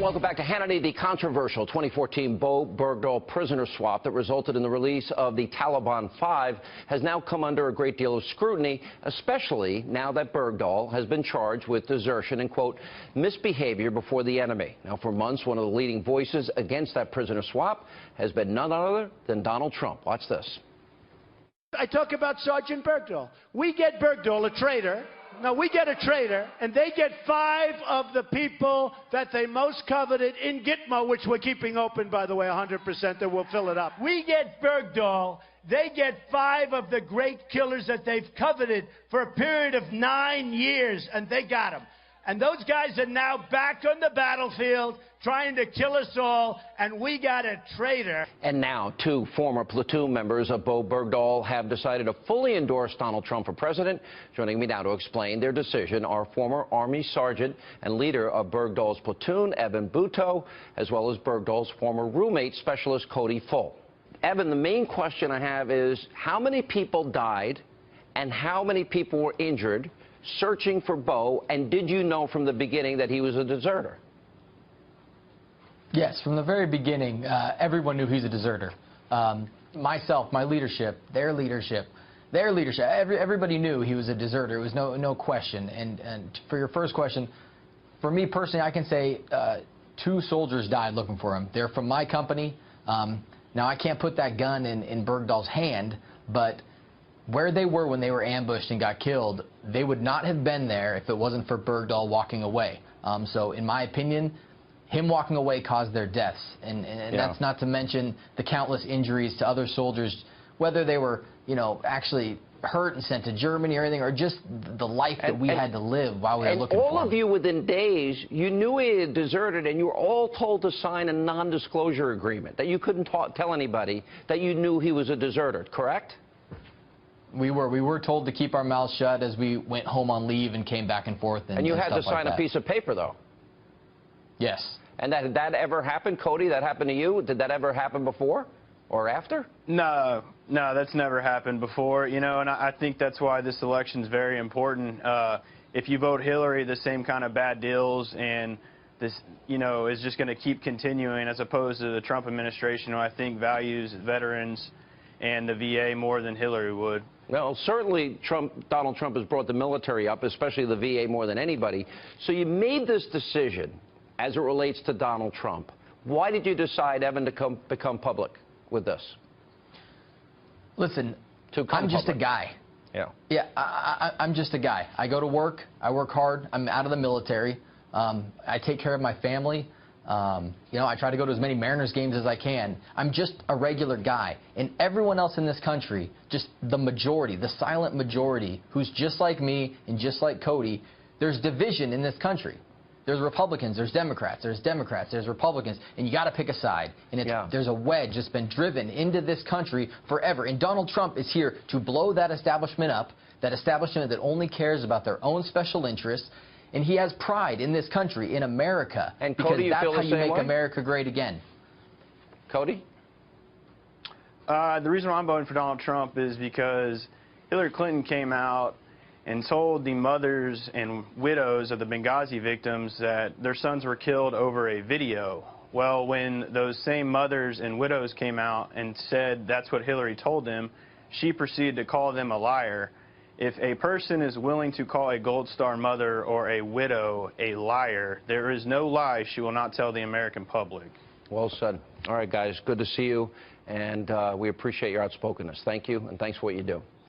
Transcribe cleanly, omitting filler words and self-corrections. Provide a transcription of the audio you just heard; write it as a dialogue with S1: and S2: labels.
S1: And welcome back to Hannity. The controversial 2014 Bergdahl prisoner swap that resulted in the release of the Taliban 5 has now come under a great deal of scrutiny, especially now that Bergdahl has been charged with desertion and, quote, misbehavior before the enemy. Now, for months, one of the leading voices against that prisoner swap has been none other than Donald Trump. Watch this.
S2: I talk about Sergeant Bergdahl. We get Bergdahl, a traitor. No, we get a traitor, and they get 5 of the people that they most coveted in Gitmo, which we're keeping open, by the way, 100%, that we'll fill it up. We get Bergdahl. They get 5 of the great killers that they've coveted for a period of 9 years, and they got them. And those guys are now back on the battlefield trying to kill us all, and we got a traitor.
S1: And now 2 former platoon members of Bergdahl have decided to fully endorse Donald Trump for president. Joining me now to explain their decision are former Army Sergeant and leader of Bergdahl's platoon, Evan Butow, as well as Bergdahl's former roommate, Specialist Cody Full. Evan, the main question I have is, how many people died and how many people were injured searching for Bo, and did you know from the beginning that he was a deserter?
S3: Yes, from the very beginning, everyone knew he's a deserter. Myself, my leadership, their leadership, everybody knew he was a deserter. It was no question. And for your first question, for me personally, I can say 2 soldiers died looking for him. They're from my company. Now, I can't put that gun in Bergdahl's hand, but where they were when they were ambushed and got killed, they would not have been there if it wasn't for Bergdahl walking away. So in my opinion, him walking away caused their deaths. And that's not to mention the countless injuries to other soldiers, whether they were, actually hurt and sent to Germany or anything, or just the life that we had to live while we were looking for him.
S1: And all of you, within days, you knew he had deserted, and you were all told to sign a non-disclosure agreement, that you couldn't tell anybody that you knew he was a deserter, correct?
S3: We were told to keep our mouths shut as we went home on leave and came back and forth. And
S1: you had to sign a piece of paper, though.
S3: Yes.
S1: And that ever happened, Cody? That happened to you? Did that ever happen before or after?
S4: No, that's never happened before. And I think that's why this election is very important. If you vote Hillary, the same kind of bad deals and this, is just going to keep continuing, as opposed to the Trump administration, who I think values veterans and the VA more than Hillary would.
S1: Well, certainly Donald Trump has brought the military up, especially the VA, more than anybody. So you made this decision as it relates to Donald Trump. Why did you decide, Evan, to become public with this?
S3: Listen, I'm just a guy. Yeah, I'm just a guy. I go to work. I work hard. I'm out of the military. I take care of my family. I try to go to as many Mariners games as I can. I'm just a regular guy. And everyone else in this country, just the majority, the silent majority, who's just like me and just like Cody, there's division in this country. There's Republicans, there's Democrats, there's Republicans, and you got to pick a side. And there's a wedge that's been driven into this country forever. And Donald Trump is here to blow that establishment up, that establishment that only cares about their own special interests. And he has pride in this country, in America,
S1: and
S3: because
S1: Cody,
S3: that's how you make
S1: way?
S3: America great again.
S1: Cody?
S4: The reason why I'm voting for Donald Trump is because Hillary Clinton came out and told the mothers and widows of the Benghazi victims that their sons were killed over a video. Well, when those same mothers and widows came out and said that's what Hillary told them, she proceeded to call them a liar. If a person is willing to call a Gold Star mother or a widow a liar, there is no lie she will not tell the American public.
S1: Well said. All right, guys, good to see you, and we appreciate your outspokenness. Thank you, and thanks for what you do.